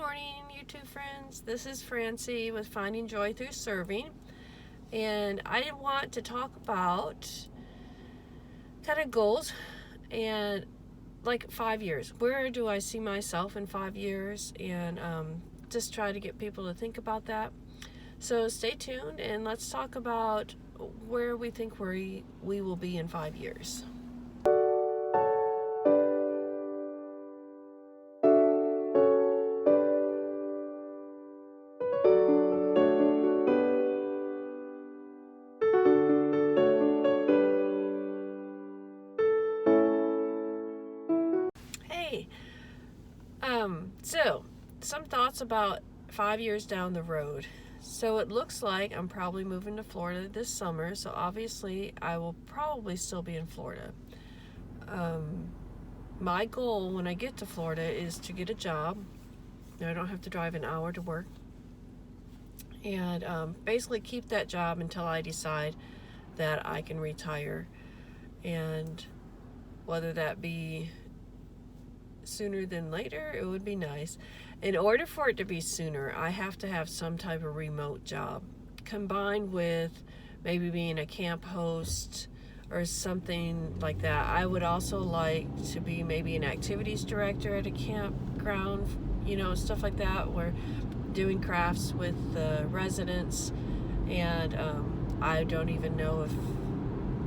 morning, YouTube friends. This is Francie with Finding Joy Through Serving. And I want to talk about kind of goals and like 5 years. Where do I see myself in 5 years? And just try to get people to think about that. So stay tuned and let's talk about where we think we will be in 5 years. Hey, so some thoughts about 5 years down the road. So it looks like I'm probably moving to Florida this summer. So obviously I will probably still be in Florida. My goal when I get to Florida is to get a job. I don't have to drive an hour to work. And basically keep that job until I decide that I can retire. And whether that be sooner than later, it would be nice. In order for it to be sooner, I have to have some type of remote job combined with maybe being a camp host or something like that. I would also like to be maybe an activities director at a campground, stuff like that, where doing crafts with the residents. And I don't even know if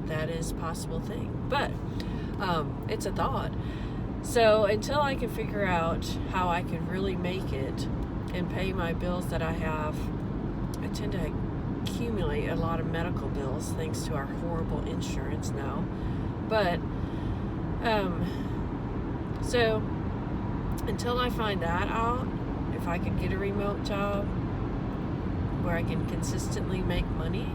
that is a possible thing, but it's a thought. So until I can figure out how I can really make it and pay my bills that I have, I tend to accumulate a lot of medical bills thanks to our horrible insurance now. But so until I find that out, if I could get a remote job where I can consistently make money,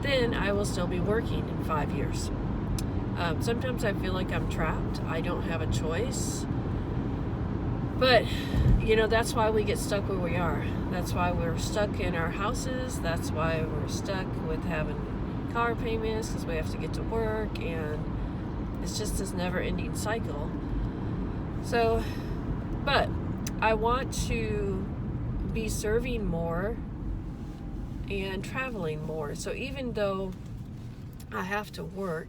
then I will still be working in 5 years. Sometimes I feel like I'm trapped. I don't have a choice. But, that's why we get stuck where we are. That's why we're stuck in our houses. That's why we're stuck with having car payments, because we have to get to work. And it's just this never-ending cycle. So, but I want to be serving more and traveling more. So even though I have to work,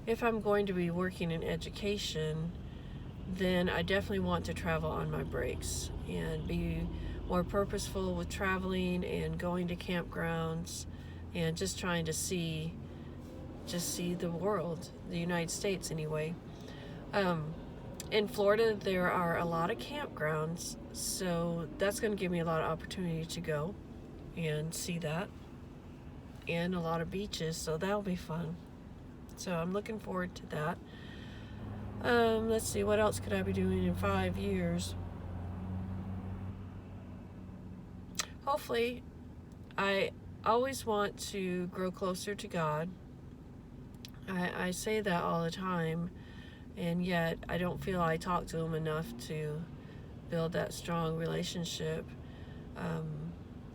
if I'm going to be working in education, then I definitely want to travel on my breaks and be more purposeful with traveling and going to campgrounds and just trying to see the world, the United States anyway. In Florida, there are a lot of campgrounds, so that's going to give me a lot of opportunity to go and see that, and a lot of beaches, so that'll be fun. So I'm looking forward to that. Let's see, what else could I be doing in 5 years? Hopefully, I always want to grow closer to God. I say that all the time, and yet I don't feel I talk to Him enough to build that strong relationship.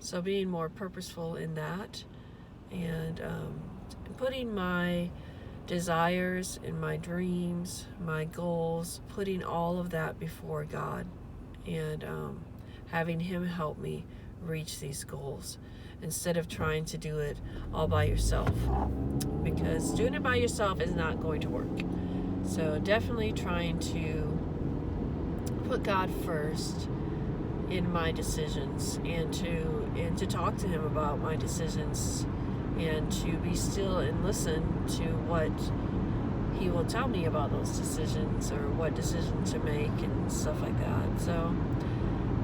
So being more purposeful in that, and putting my desires and my dreams, my goals, putting all of that before God, and having Him help me reach these goals instead of trying to do it all by yourself, because doing it by yourself is not going to work. So definitely trying to put God first in my decisions, and to talk to Him about my decisions, and to be still and listen to what He will tell me about those decisions, or what decision to make and stuff like that. So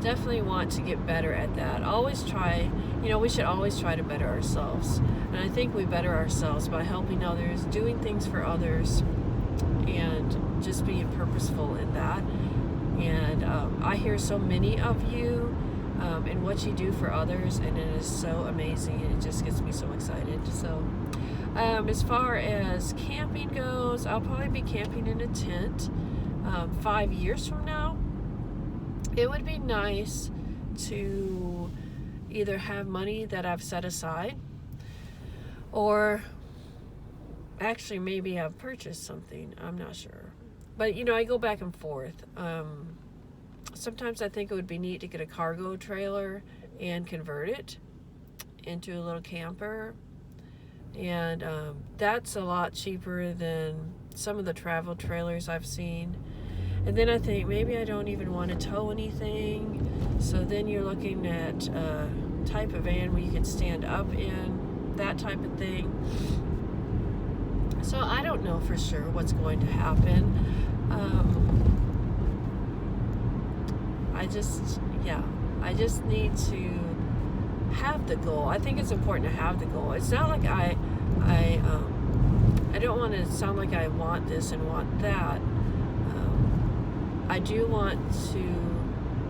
definitely want to get better at that. Always try, we should always try to better ourselves. And I think we better ourselves by helping others, doing things for others, and just being purposeful in that. And I hear so many of you and what you do for others, and it is so amazing, and it just gets me so excited. So as far as camping goes, I'll probably be camping in a tent 5 years from now. It would be nice to either have money that I've set aside, or actually maybe I've purchased something. I'm not sure, but I go back and forth. sometimes I think it would be neat to get a cargo trailer and convert it into a little camper. And that's a lot cheaper than some of the travel trailers I've seen. And then I think maybe I don't even want to tow anything. So then you're looking at a type of van where you can stand up in, that type of thing. So I don't know for sure what's going to happen. I just need to have the goal. I think it's important to have the goal. It's not like I don't want to sound like I want this and want that. I do want to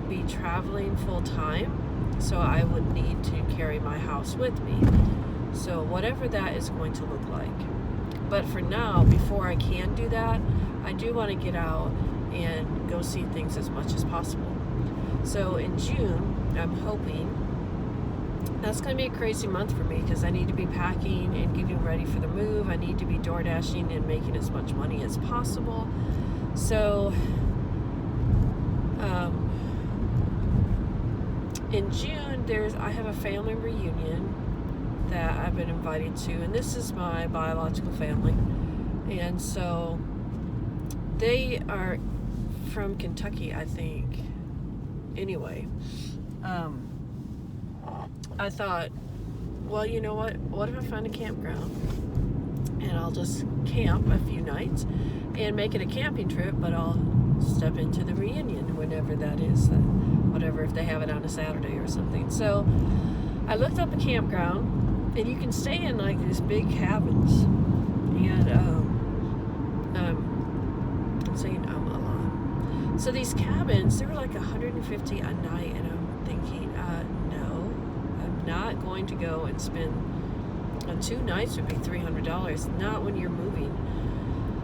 be traveling full time, so I would need to carry my house with me. So whatever that is going to look like. But for now, before I can do that, I do want to get out and go see things as much as possible. So in June, I'm hoping, that's going to be a crazy month for me because I need to be packing and getting ready for the move. I need to be door dashing and making as much money as possible. So in June, I have a family reunion that I've been invited to, and this is my biological family. And so they are from Kentucky, I think. Anyway, I thought, well, you know what? What if I find a campground and I'll just camp a few nights and make it a camping trip, but I'll step into the reunion whenever that is, whatever, if they have it on a Saturday or something. So I looked up a campground, and you can stay in like these big cabins, and I'm saying a lot. So these cabins, they were like $150 a night, and I'm thinking, no, I'm not going to go and spend, 2 nights would be $300, not when you're moving.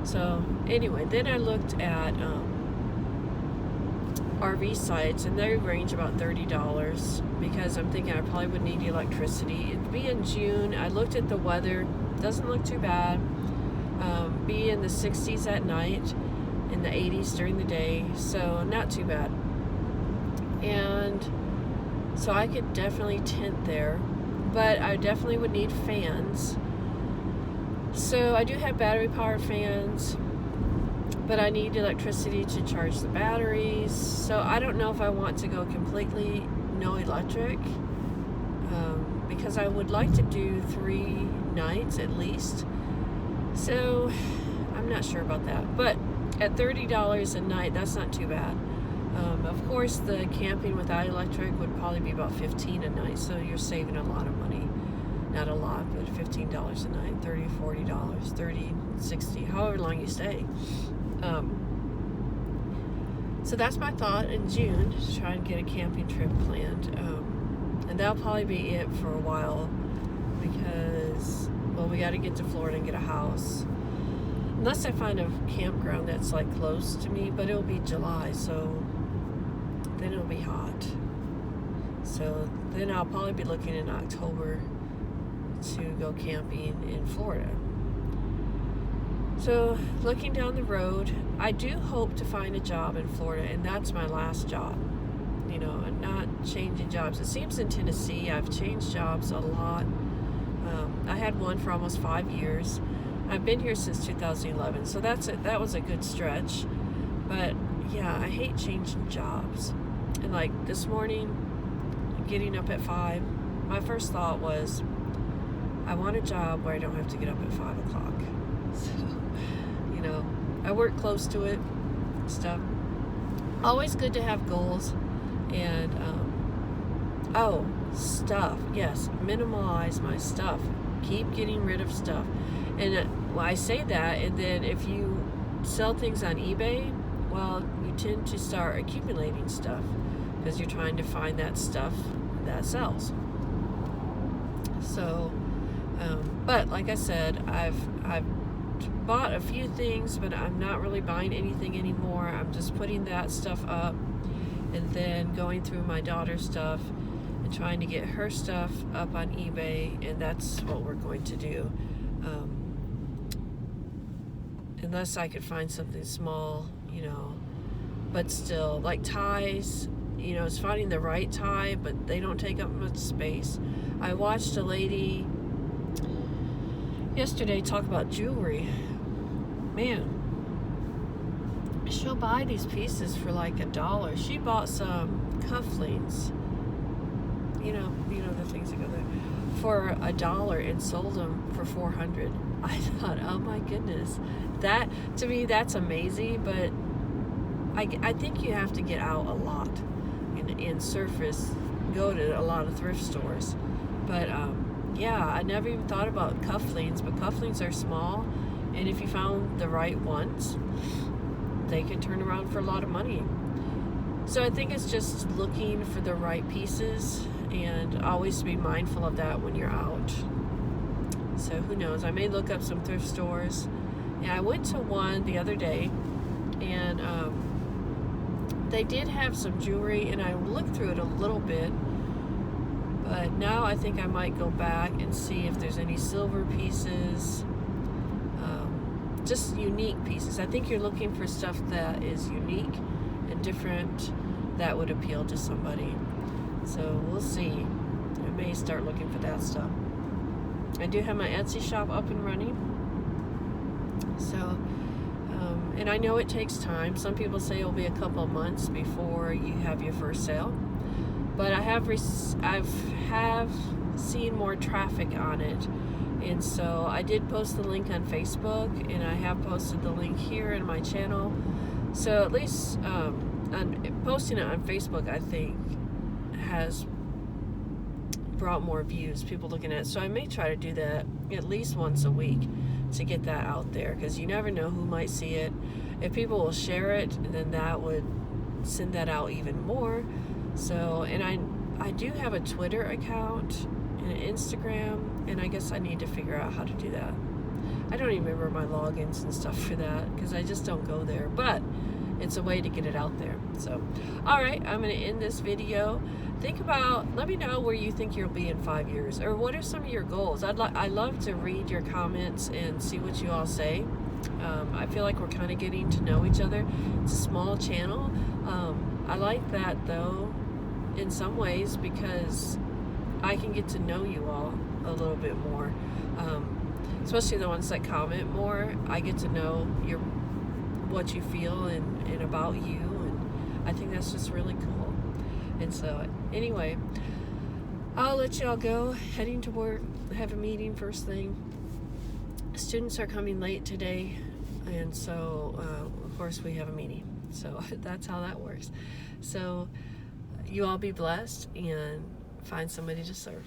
So anyway, then I looked at RV sites, and they range about $30 because I'm thinking I probably would need electricity. It'd be in June. I looked at the weather, doesn't look too bad. Be in the 60s at night, in the 80s during the day, so not too bad. And so I could definitely tent there, but I definitely would need fans. So I do have battery powered fans, but I need electricity to charge the batteries. So I don't know if I want to go completely no electric, because I would like to do 3 nights at least. So I'm not sure about that. But at $30 a night, that's not too bad. Of course, the camping without electric would probably be about $15 a night, so you're saving a lot of money. Not a lot, but $15 a night, $30, $40, $30, $60, however long you stay. So that's my thought in June, to try and get a camping trip planned. And that'll probably be it for a while because, well, we got to get to Florida and get a house. Unless I find a campground that's like close to me, but it'll be July, so then it'll be hot. So then I'll probably be looking in October to go camping in Florida. So looking down the road, I do hope to find a job in Florida, and that's my last job. You know, I'm not changing jobs. It seems in Tennessee I've changed jobs a lot. I had one for almost 5 years. I've been here since 2011, so that was a good stretch. But yeah, I hate changing jobs. And like this morning, getting up at 5, my first thought was, I want a job where I don't have to get up at 5 o'clock. So, you know, I work close to it, stuff. Always good to have goals. And, stuff. Yes, minimize my stuff. Keep getting rid of stuff. And I say that, and then if you sell things on eBay, well, you tend to start accumulating stuff because you're trying to find that stuff that sells. So, but like I said, I've bought a few things, but I'm not really buying anything anymore. I'm just putting that stuff up and then going through my daughter's stuff and trying to get her stuff up on eBay, and that's what we're going to do. Unless I could find something small, you know, but still, like ties, you know, it's finding the right tie, but they don't take up much space. I watched a lady yesterday talk about jewelry. Man, she'll buy these pieces for like $1. She bought some cufflinks, you know the things that go there, for $1 and sold them for $400. I thought, oh my goodness, that to me that's amazing. But I think you have to get out a lot and surface, go to a lot of thrift stores. But yeah, I never even thought about cufflinks, but cufflinks are small, and if you found the right ones, they can turn around for a lot of money. So I think it's just looking for the right pieces, and always be mindful of that when you're out. So who knows, I may look up some thrift stores. Yeah, I went to one the other day, and they did have some jewelry, and I looked through it a little bit, but now I think I might go back and see if there's any silver pieces, just unique pieces. I think you're looking for stuff that is unique and different that would appeal to somebody. So we'll see. I may start looking for that stuff. I do have my Etsy shop up and running. So, and I know it takes time. Some people say it'll be a couple of months before you have your first sale. But I have seen more traffic on it. And so I did post the link on Facebook, and I have posted the link here in my channel. So at least posting it on Facebook, I think, has brought more views, people looking at it. So I may try to do that at least once a week to get that out there, because you never know who might see it. If people will share it, then that would send that out even more. So, and I do have a Twitter account and an Instagram, and I guess I need to figure out how to do that. I don't even remember my logins and stuff for that, because I just don't go there, but it's a way to get it out there. So, all right, I'm going to end this video. Think about, let me know where you think you'll be in 5 years, or what are some of your goals. I love to read your comments and see what you all say. I feel like we're kind of getting to know each other. It's a small channel. I like that though, in some ways, because I can get to know you all a little bit more, especially the ones that comment more. I get to know what you feel and about you, and I think that's just really cool. And so anyway, I'll let y'all go. Heading to work. I have a meeting first thing. Students are coming late today, and so of course we have a meeting. So that's how that works. So you all be blessed and find somebody to serve.